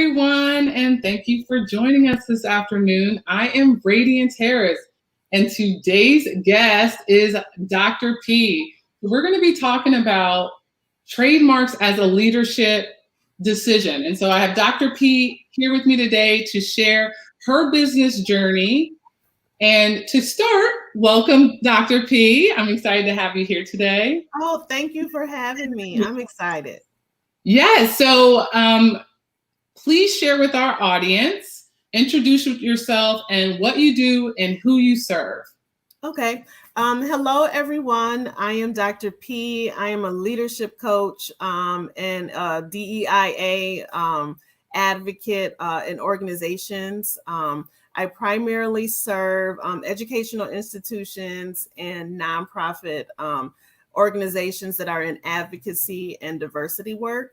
everyone, and thank you for joining us this afternoon. I am Radiance Harris, and today's guest is Dr. P. We're going to be talking about trademarks as a leadership decision. And so I have Dr. P here with me today to share her business journey. And to start, welcome, Dr. P. I'm excited to have you here today. Oh, thank you for having me. I'm excited. Yes. So please share with our audience, introduce yourself and what you do and who you serve. Okay. Hello, everyone. I am Dr. P. I am a leadership coach and DEIA advocate in organizations. I primarily serve educational institutions and nonprofit organizations that are in advocacy and diversity work.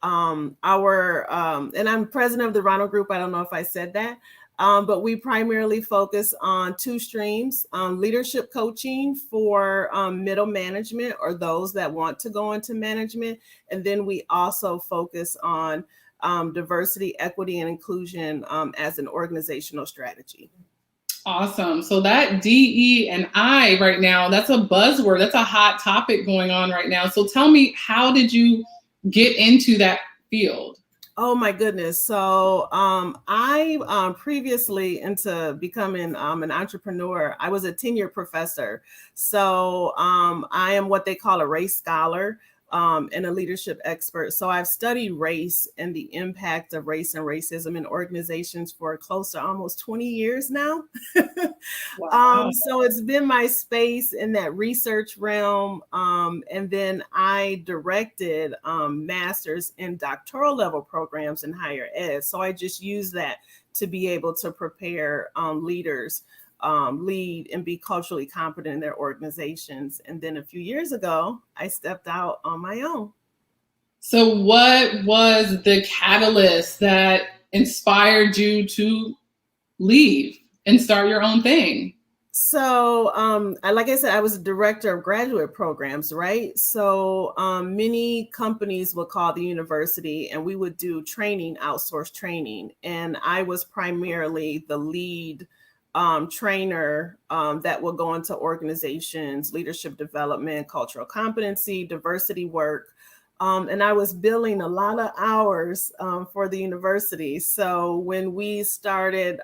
And I'm president of the Ronald group. I don't know if I said that, but we primarily focus on two streams: leadership coaching for middle management or those that want to go into management. And then we also focus on diversity, equity, and inclusion as an organizational strategy. Awesome. So that DE&I right now, that's a buzzword. That's a hot topic going on right now. So tell me, how did you get into that field? Oh my goodness. So I previously into becoming an entrepreneur, I was a tenured professor. So I am what they call a race scholar and a leadership expert. So I've studied race and the impact of race and racism in organizations for close to almost 20 years now. Wow. So it's been my space in that research realm. And then I directed master's and doctoral level programs in higher ed. So I just use that to be able to prepare leaders lead and be culturally competent in their organizations. And then a few years ago, I stepped out on my own. So what was the catalyst that inspired you to leave and start your own thing? So, like I said, I was a director of graduate programs, right? So many companies would call the university and we would do training, outsourced training. And I was primarily the lead trainer that will go into organizations, leadership development, cultural competency, diversity work. And I was billing a lot of hours for the university. So when we started,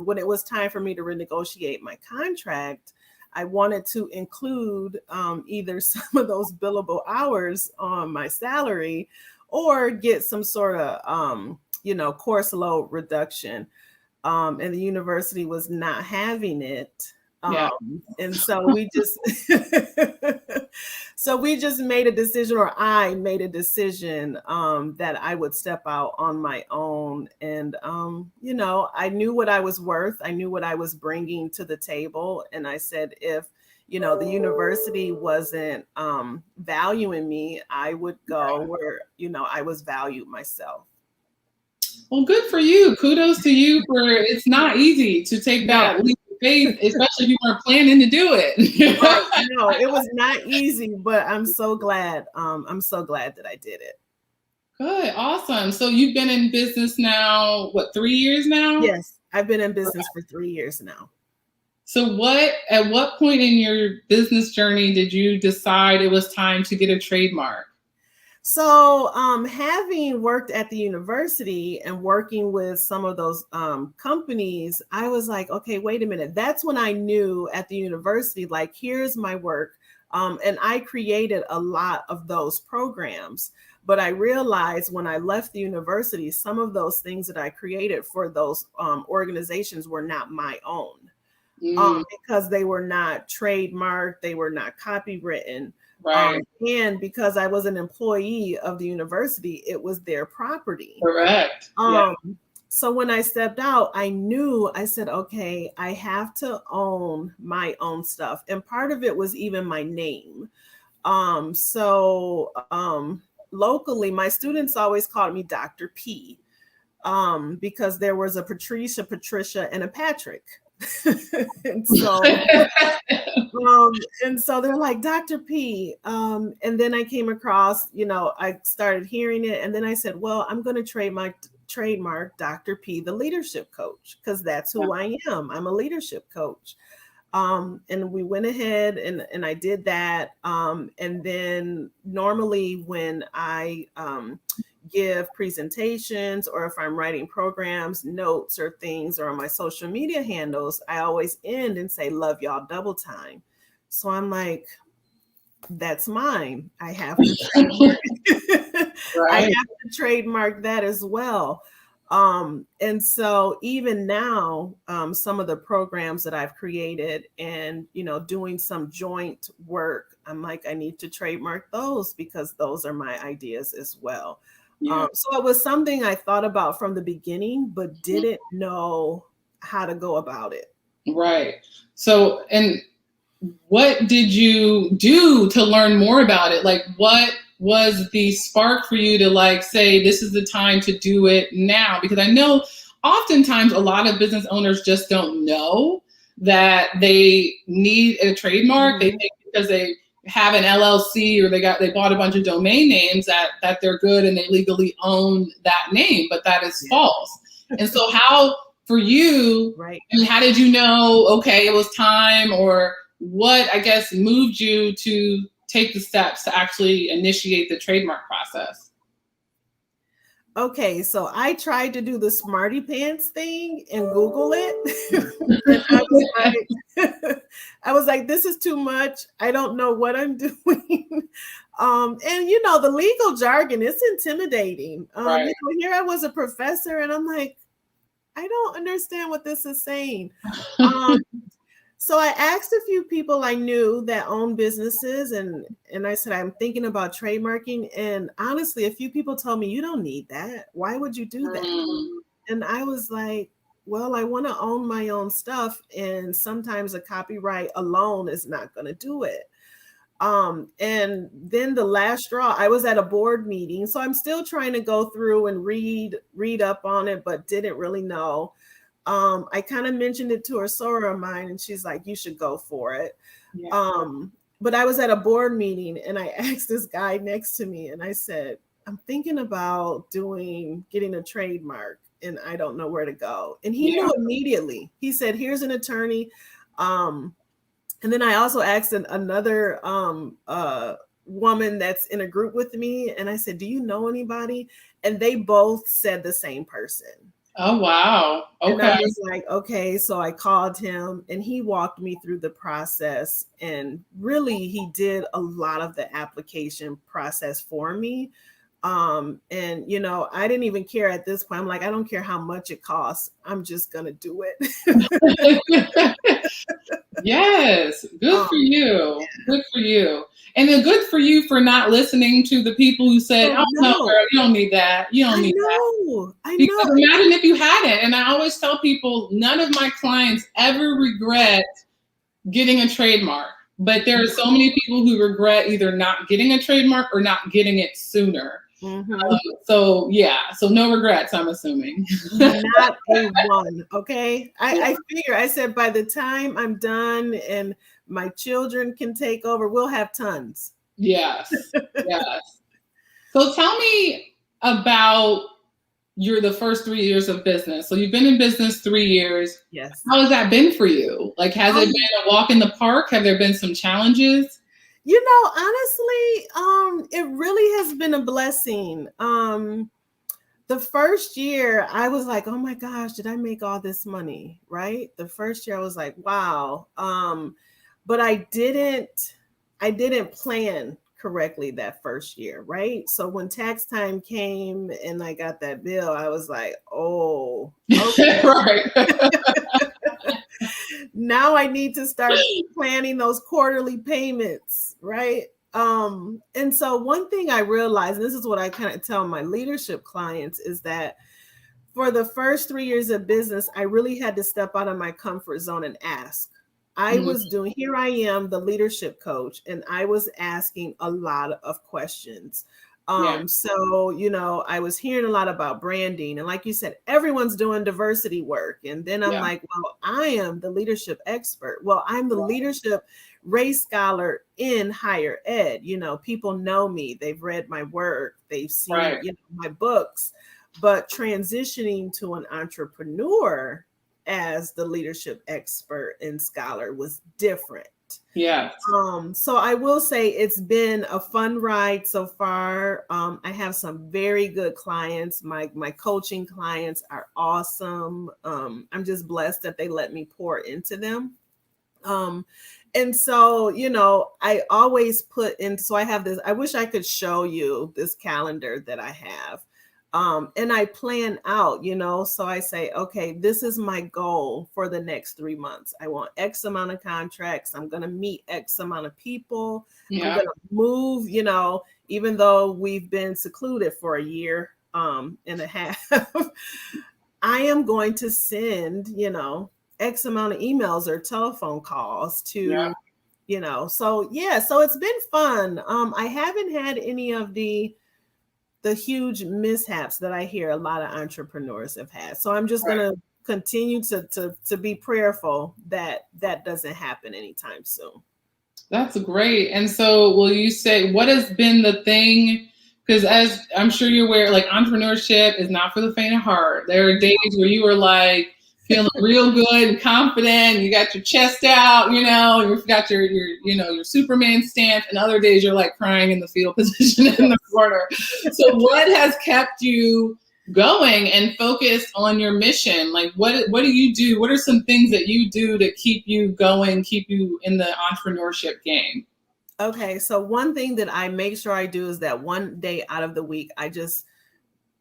when it was time for me to renegotiate my contract, I wanted to include either some of those billable hours on my salary or get some sort of, course load reduction. And the university was not having it. Yeah. And so we just made a decision, or I made a decision that I would step out on my own. And I knew what I was worth. I knew what I was bringing to the table. And I said, if the university wasn't valuing me, I would go where I was valued myself. Well, good for you. Kudos to you for it's not easy to take that leap of faith, especially if you weren't planning to do it. Right. No, it was not easy, but I'm so glad. I'm so glad that I did it. Good. Awesome. So you've been in business now, 3 years now? Yes, I've been in business for 3 years now. So at what point in your business journey did you decide it was time to get a trademark? So having worked at the university and working with some of those companies, I was like, okay, wait a minute. That's when I knew at the university, like, here's my work. And I created a lot of those programs. But I realized when I left the university, some of those things that I created for those organizations were not my own because they were not trademarked, they were not copywritten. Right. And because I was an employee of the university, it was their property. Correct. So when I stepped out, I said, okay, I have to own my own stuff. And part of it was even my name. Locally, my students always called me Dr. P because there was a Patrice, a Patricia, and a Patrick. and so they're like, Dr. P. And then I came across, I started hearing it. And then I said, well, I'm going to trademark Dr. P, the leadership coach, because that's who I am. I'm a leadership coach. And we went ahead and I did that. And then normally when I give presentations, or if I'm writing programs, notes, or things, or on my social media handles, I always end and say, love y'all double time. So I'm like, that's mine. I have to trademark. Right. I have to trademark that as well. And so even now, some of the programs that I've created and, doing some joint work, I'm like, I need to trademark those because those are my ideas as well. Yeah. So it was something I thought about from the beginning, but didn't know how to go about it. Right. So, and what did you do to learn more about it? Like, what was the spark for you to say, this is the time to do it now? Because I know oftentimes a lot of business owners just don't know that they need a trademark. Mm-hmm. They think because they have an LLC or they bought a bunch of domain names that they're good and they legally own that name, but that is false. And so how, for you, right? I mean, how did you know, okay, it was time, or what, I guess, moved you to take the steps to actually initiate the trademark process? Okay, so I tried to do the Smarty Pants thing and Google it. And I was like, this is too much. I don't know what I'm doing. And the legal jargon is intimidating. Right. Here I was a professor and I'm like, I don't understand what this is saying. So I asked a few people I knew that own businesses, and I said, I'm thinking about trademarking. And honestly, a few people told me, you don't need that. Why would you do that? And I was like, well, I want to own my own stuff. And sometimes a copyright alone is not going to do it. And then the last straw, I was at a board meeting. So I'm still trying to go through and read up on it, but didn't really know. I kind of mentioned it to a soror of mine and she's like, you should go for it. Yeah. But I was at a board meeting and I asked this guy next to me and I said, I'm thinking about getting a trademark and I don't know where to go. And he knew immediately. He said, here's an attorney. And then I also asked another woman that's in a group with me. And I said, do you know anybody? And they both said the same person. Oh, wow. Okay. And I was like, okay. So I called him and he walked me through the process. And really, he did a lot of the application process for me. And, I didn't even care at this point. I'm like, I don't care how much it costs. I'm just going to do it. Yes. Good for you. Yeah. Good for you. And then good for you for not listening to the people who said, oh, no, girl, you don't need that. You don't need that. I know. Because imagine if you hadn't. And I always tell people, none of my clients ever regret getting a trademark. But there are so many people who regret either not getting a trademark or not getting it sooner. Mm-hmm. So no regrets, I'm assuming. Not a one, okay? I figure, I said by the time I'm done and my children can take over, we'll have tons. Yes, yes. So tell me about the first 3 years of business. So you've been in business 3 years. Yes. How has that been for you? Has it been a walk in the park? Have there been some challenges? Honestly, it really has been a blessing. The first year I was like, oh my gosh, did I make all this money? Right? The first year I was like, wow. But I didn't plan correctly that first year, right? So when tax time came and I got that bill, I was like, oh, okay. Right. Now I need to start planning those quarterly payments, right? And so one thing I realized, and this is what I kind of tell my leadership clients, is that for the first 3 years of business, I really had to step out of my comfort zone and ask. Here I am, the leadership coach, and I was asking a lot of questions. So, I was hearing a lot about branding. And like you said, everyone's doing diversity work. And then I'm like, well, I am the leadership expert. Well, I'm the leadership race scholar in higher ed. People know me. They've read my work. They've seen my books. but transitioning to an entrepreneur as the leadership expert and scholar was different. Yeah. So I will say it's been a fun ride so far. I have some very good clients. My coaching clients are awesome. I'm just blessed that they let me pour into them. And so, I always put in, so I have this, I wish I could show you this calendar that I have. And I plan out, so I say, okay, this is my goal for the next 3 months. I want X amount of contracts. I'm going to meet X amount of people. Yeah. I'm going to move, even though we've been secluded for a year and a half, I am going to send, X amount of emails or telephone calls to, so it's been fun. I haven't had any of the huge mishaps that I hear a lot of entrepreneurs have had. So I'm just going to continue to be prayerful that that doesn't happen anytime soon. That's great. And so will you say, what has been the thing? Because as I'm sure you're aware, like entrepreneurship is not for the faint of heart. There are days where you are like feeling real good and confident. You got your chest out, you've got your Superman stance, and other days you're like crying in the fetal position in the corner. So what has kept you going and focused on your mission? Like what do you do? What are some things that you do to keep you going, keep you in the entrepreneurship game? Okay, so one thing that I make sure I do is that one day out of the week, I just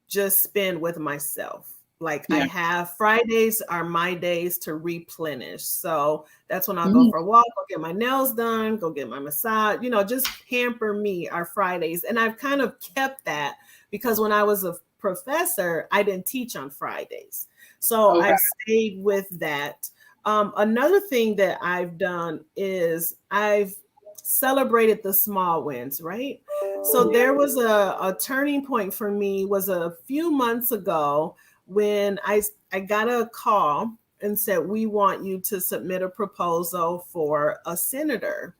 spend with myself. Like I have Fridays are my days to replenish. So that's when I'll go for a walk, go get my nails done, go get my massage, just pamper me are Fridays. And I've kind of kept that because when I was a professor, I didn't teach on Fridays. So I've stayed with that. Another thing that I've done is I've celebrated the small wins, right? So there was a turning point for me was a few months ago when I got a call and said, we want you to submit a proposal for a senator.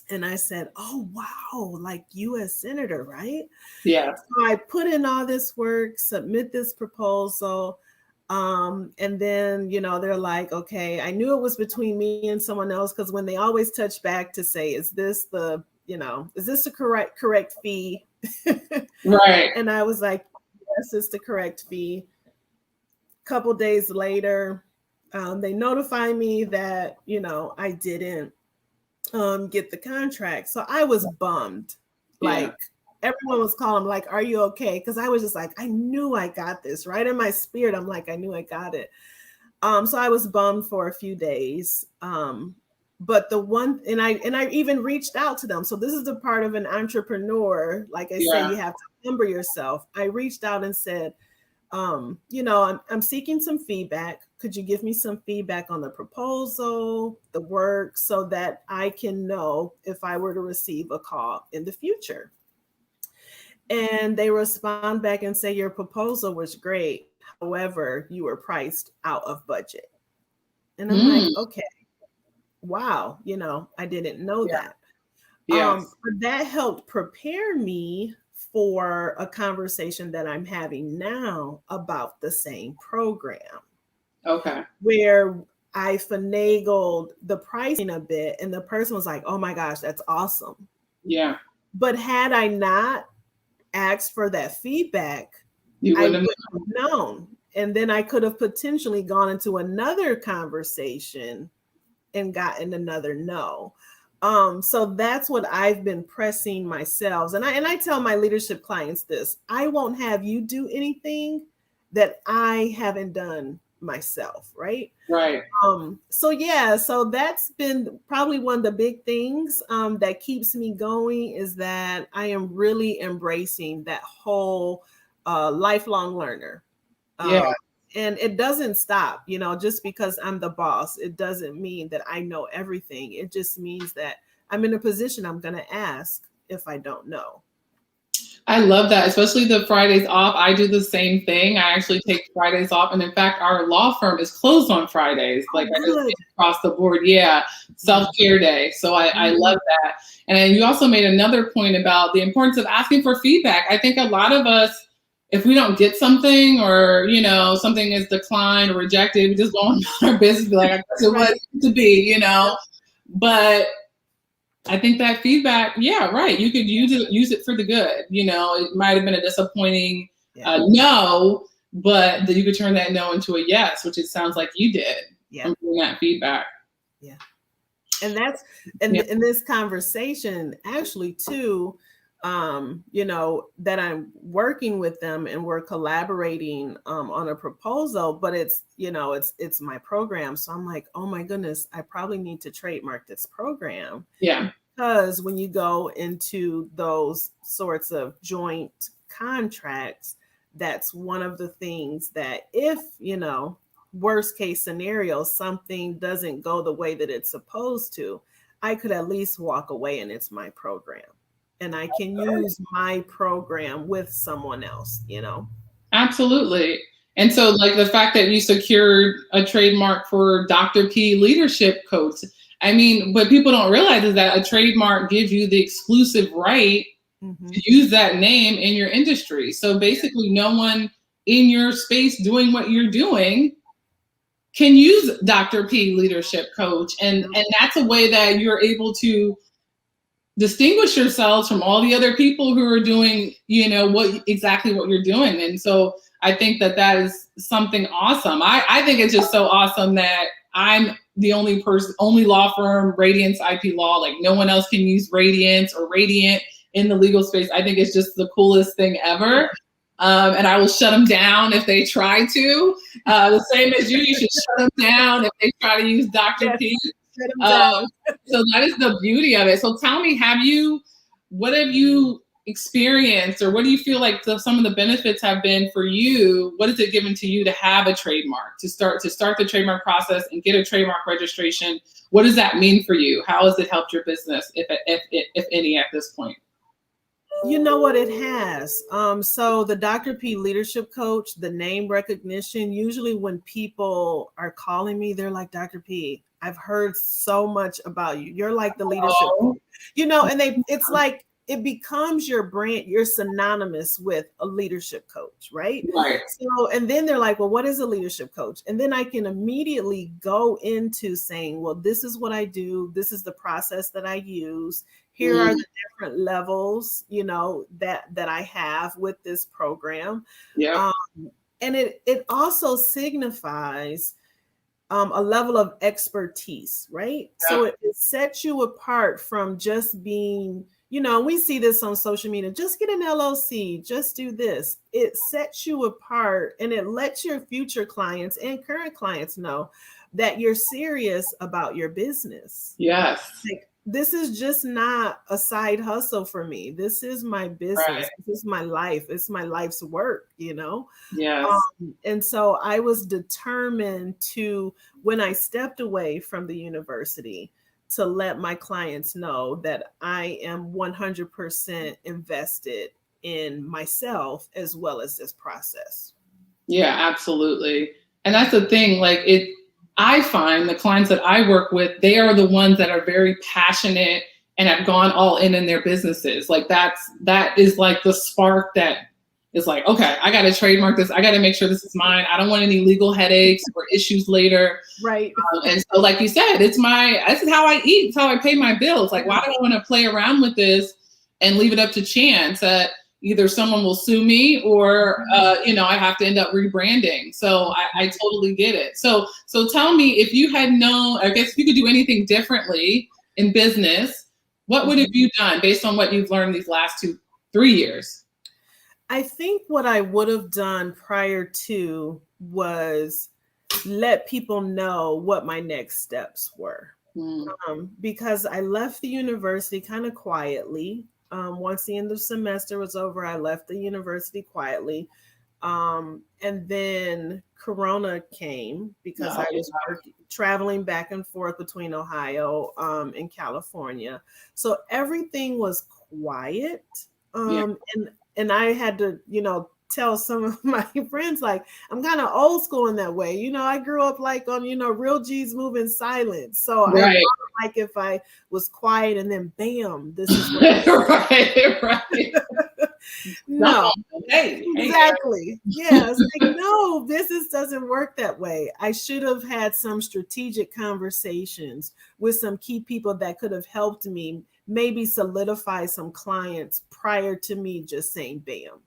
And I said, oh, wow, like U.S. senator, right? Yeah. So I put in all this work, submit this proposal. And then, they're like, okay, I knew it was between me and someone else because when they always touch back to say, is this the correct fee? Right. And I was like, yes, it's the correct fee. Couple days later, they notify me that, I didn't get the contract. So I was bummed. Like everyone was calling, like, are you okay? Because I was just like, I knew I got this, right? In my spirit, I'm like, I knew I got it. So I was bummed for a few days. But the one, and I even reached out to them. So this is the part of an entrepreneur. Like I said, you have to remember yourself. I reached out and said, I'm seeking some feedback. Could you give me some feedback on the proposal, the work, so that I can know if I were to receive a call in the future? And they respond back and say, your proposal was great. However, you were priced out of budget. And I'm like, okay, wow, I didn't know that. But that helped prepare me for a conversation that I'm having now about the same program. Okay. Where I finagled the pricing a bit and the person was like, oh my gosh, that's awesome. Yeah. But had I not asked for that feedback, I wouldn't have known. And then I could have potentially gone into another conversation and gotten another no. So that's what I've been pressing myself. And I tell my leadership clients this, I won't have you do anything that I haven't done myself. Right. Right. So that's been probably one of the big things that keeps me going is that I am really embracing that whole lifelong learner. And it doesn't stop, just because I'm the boss. It doesn't mean that I know everything. It just means that I'm in a position I'm going to ask if I don't know. I love that, especially the Fridays off. I do the same thing. I actually take Fridays off. And in fact, our law firm is closed on Fridays. I just across the board. Yeah. Self-care day. So I love that. And you also made another point about the importance of asking for feedback. I think a lot of us, if we don't get something, or, you know, something is declined or rejected, we just go on our business, be like, I guess it was to be, you know. But I think that feedback, yeah, right. You could use it for the good. You know, it might have been a disappointing no, but you could turn that no into a yes, which it sounds like you did from that feedback. Yeah. And that's, and in this conversation, actually, too, you know, that I'm working with them and we're collaborating on a proposal, but it's, you know, it's my program. So I'm like, oh my goodness, I probably need to trademark this program. Yeah. Because when you go into those sorts of joint contracts, that's one of the things that if, you know, worst case scenario, something doesn't go the way that it's supposed to, I could at least walk away and it's my program. And I can use my program with someone else, you know? Absolutely. And so like the fact that you secured a trademark for Dr. P leadership coach, I mean, what people don't realize is that a trademark gives you the exclusive right to use that name in your industry. So basically no one in your space doing what you're doing can use Dr. P leadership coach. And that's a way that you're able to distinguish yourselves from all the other people who are doing, you know, exactly what you're doing. And so I think that is something awesome. I think it's just so awesome that I'm the only law firm, Radiance IP Law, like no one else can use Radiance or Radiant in the legal space. I think it's just the coolest thing ever. And I will shut them down if they try to. The same as you should shut them down if they try to use Dr. P. So that is the beauty of it. So tell me, what have you experienced, or what do you feel like some of the benefits have been for you? What has it given to you to have a trademark, to start the trademark process and get a trademark registration? What does that mean for you? How has it helped your business, if any, at this point? You know what, it has. So the Dr. P leadership coach, the name recognition, usually when people are calling me, they're like, Dr. P, I've heard so much about you. You're like the leadership coach. You know, and it's like, it becomes your brand, you're synonymous with a leadership coach, right? Right. So, and then they're like, well, what is a leadership coach? And then I can immediately go into saying, well, this is what I do. This is the process that I use. Here are the different levels, you know, that I have with this program. Yeah. And it also signifies a level of expertise, right? Yeah. So it sets you apart from just being, you know, we see this on social media, just get an LLC, just do this. It sets you apart, and it lets your future clients and current clients know that you're serious about your business. Yes. Like, this is just not a side hustle for me. This is my business. Right. This is my life. It's my life's work, you know? Yes. And so I was determined to, when I stepped away from the university, to let my clients know that I am 100% invested in myself as well as this process. Yeah, absolutely. And that's the thing, like I find the clients that I work with, they are the ones that are very passionate and have gone all in their businesses. Like that is like the spark that is like, okay, I got to trademark this. I got to make sure this is mine. I don't want any legal headaches or issues later. Right. And so like you said, this is how I eat. It's how I pay my bills. Like, why do I want to play around with this and leave it up to chance that either someone will sue me or, you know, I have to end up rebranding. So I totally get it. So tell me, if you had known, I guess if you could do anything differently in business, what would have you done based on what you've learned these last 2-3 years? I think what I would have done prior to was let people know what my next steps were. Because I left the university kind of quietly. Once the end of the semester was over, I left the university quietly. And then Corona came because I was traveling back and forth between Ohio and California. So everything was quiet. And I had to, you know, tell some of my friends, like, I'm kind of old school in that way. You know, I grew up like on, you know, real G's move in silence. So I felt like if I was quiet and then bam, this is what right. No, hey, exactly. Yeah, it's like, no, business doesn't work that way. I should have had some strategic conversations with some key people that could have helped me maybe solidify some clients prior to me just saying bam.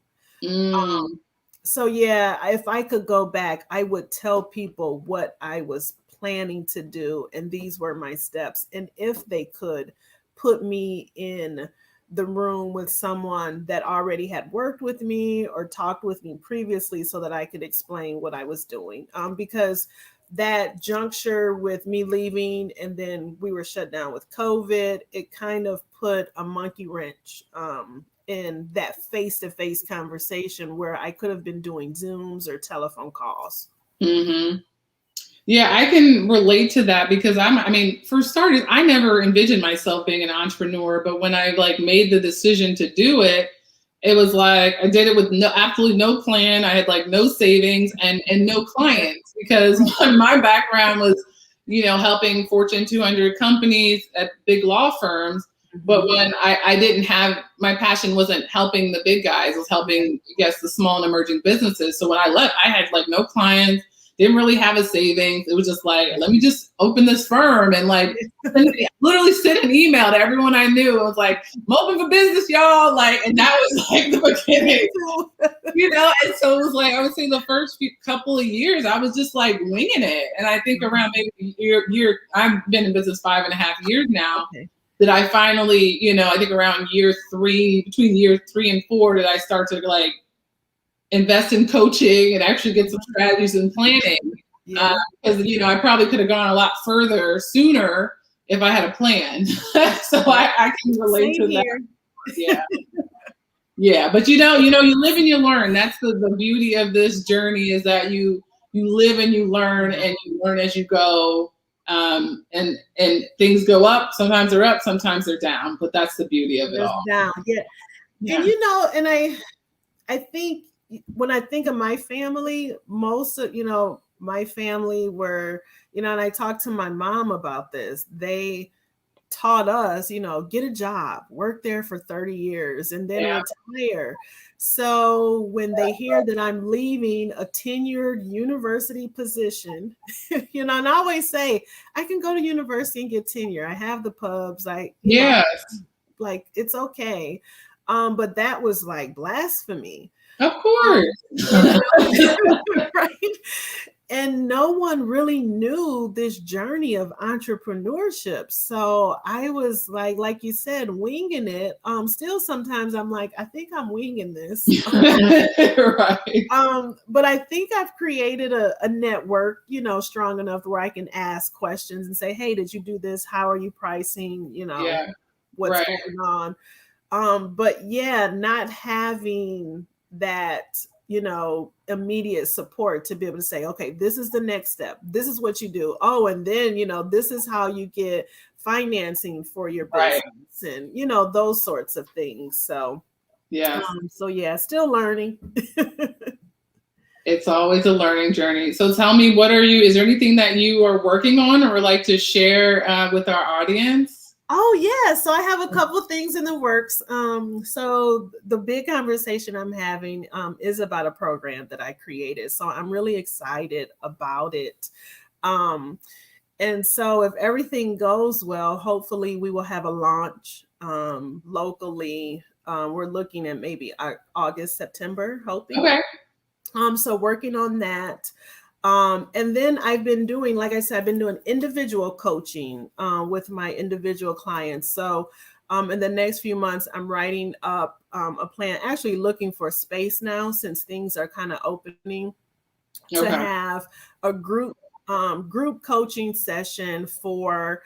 Mm. So yeah, if I could go back, I would tell people what I was planning to do, and these were my steps. And if they could put me in the room with someone that already had worked with me or talked with me previously so that I could explain what I was doing. Because that juncture with me leaving and then we were shut down with COVID, it kind of put a monkey wrench in that face-to-face conversation where I could have been doing Zooms or telephone calls. Mm-hmm. Yeah, I can relate to that because I mean, for starters, I never envisioned myself being an entrepreneur, but when I like made the decision to do it, it was like I did it with absolutely no plan. I had like no savings and no clients because my background was, helping Fortune 200 companies at big law firms. But when I didn't have, my passion wasn't helping the big guys, it was helping, I guess, the small and emerging businesses. So when I left, I had like no clients, didn't really have a savings. It was just like, let me just open this firm and like literally send an email to everyone I knew. It was like, I'm open for business, y'all. Like, and that was like the beginning, and so it was like, I would say the first couple of years, I was just like winging it. And I think around maybe year, I've been in business 5.5 years now. Okay. That I finally, I think around between year 3 and 4, did I start to like invest in coaching and actually get some strategies and planning. Because, I probably could have gone a lot further sooner if I had a plan. So I can relate to that. Yeah. Yeah. But, you live and you learn. That's the beauty of this journey is that you live and you learn and you learn as you go. And things go up. Sometimes they're up, sometimes they're down, but that's the beauty of it all. Down. Yeah. And and I think when I think of my family, most of, my family were, and I talked to my mom about this. They taught us, get a job, work there for 30 years and then retire. So when they hear that I'm leaving a tenured university position, and I always say, I can go to university and get tenure. I have the pubs. Like it's okay. But that was like blasphemy. Of course. Right. And no one really knew this journey of entrepreneurship. So I was like you said, winging it. Still sometimes I'm like, I think I'm winging this. Right. But I think I've created a network, strong enough where I can ask questions and say, hey, did you do this? How are you pricing? What's going on? But yeah, not having that immediate support to be able to say, okay, this is the next step. This is what you do. Oh, and then, this is how you get financing for your business and, those sorts of things. So, still learning. It's always a learning journey. So tell me, is there anything that you are working on or would like to share with our audience? Oh yeah, so I have a couple of things in the works. So the big conversation I'm having is about a program that I created. So I'm really excited about it. And so if everything goes well, hopefully we will have a launch locally. We're looking at maybe August, September, hoping. Okay. So working on that. And then I've been doing, like I said, I've been doing individual coaching with my individual clients. So in the next few months, I'm writing up a plan, actually looking for space now since things are kind of opening to have a group coaching session for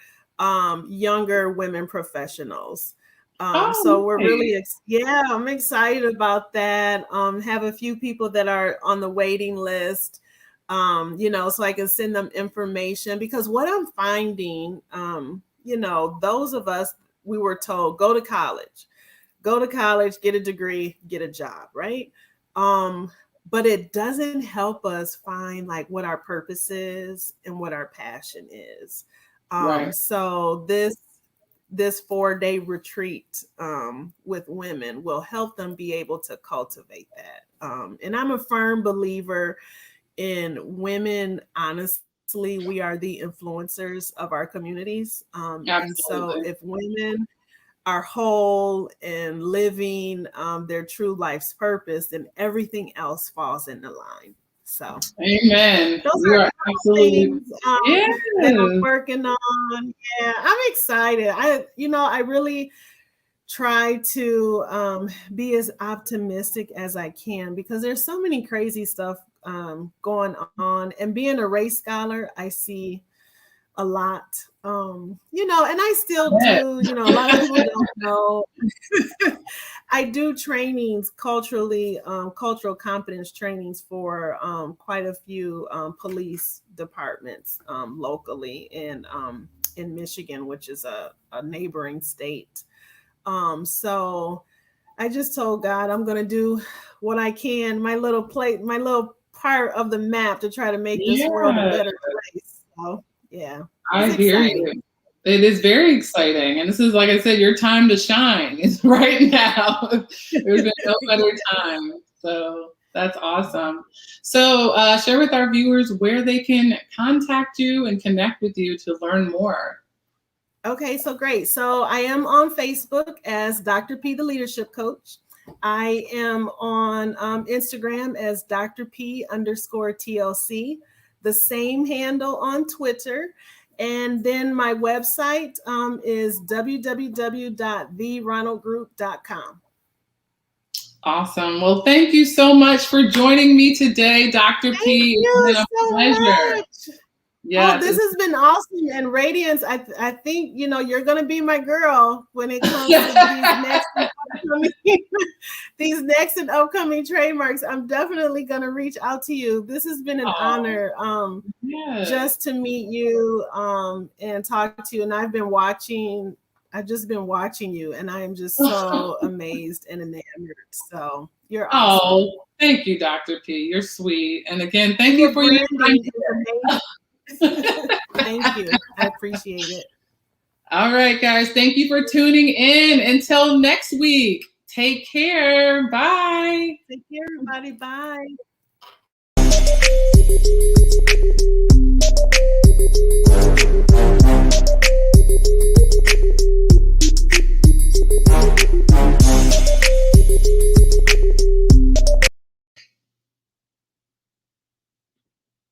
younger women professionals. So we're really, I'm excited about that. Have a few people that are on the waiting list. So I can send them information because what I'm finding, those of us, we were told, go to college, get a degree, get a job, right? But it doesn't help us find like what our purpose is and what our passion is. So this this 4-day retreat with women will help them be able to cultivate that. And I'm a firm believer in women. Honestly, we are the influencers of our communities. And so if women are whole and living their true life's purpose, then everything else falls into line. So, amen. Those You are are absolutely things that I'm working on. Yeah, I'm excited. I really try to be as optimistic as I can because there's so many crazy stuff going on. And being a race scholar, I see a lot, and I still do, a lot of people don't know. I do trainings, cultural competence trainings for quite a few police departments locally in Michigan, which is a neighboring state. So I just told God I'm going to do what I can, my little part of the map to try to make this world a better place. So, yeah. I hear you. It is very exciting. And this is, like I said, your time to shine is right now. There's been no better time. So that's awesome. So share with our viewers where they can contact you and connect with you to learn more. Okay, so great. So I am on Facebook as Dr. P, the Leadership Coach. I am on Instagram as Dr. P_TLC, the same handle on Twitter. And then my website is www.theronaldgroup.com. Awesome. Well, thank you so much for joining me today, Dr. P. It's been a pleasure. Much. Yeah, this has been awesome. And Radiance, I think, you're going to be my girl when it comes to these next and upcoming trademarks. I'm definitely going to reach out to you. This has been an honor just to meet you and talk to you. And I've just been watching you, and I am just so amazed and enamored. So you're awesome. Oh, thank you, Dr. P. You're sweet. And again, thank you for your time. Thank you. I appreciate it. All right, guys. Thank you for tuning in. Until next week, take care. Bye. Take care, everybody. Bye.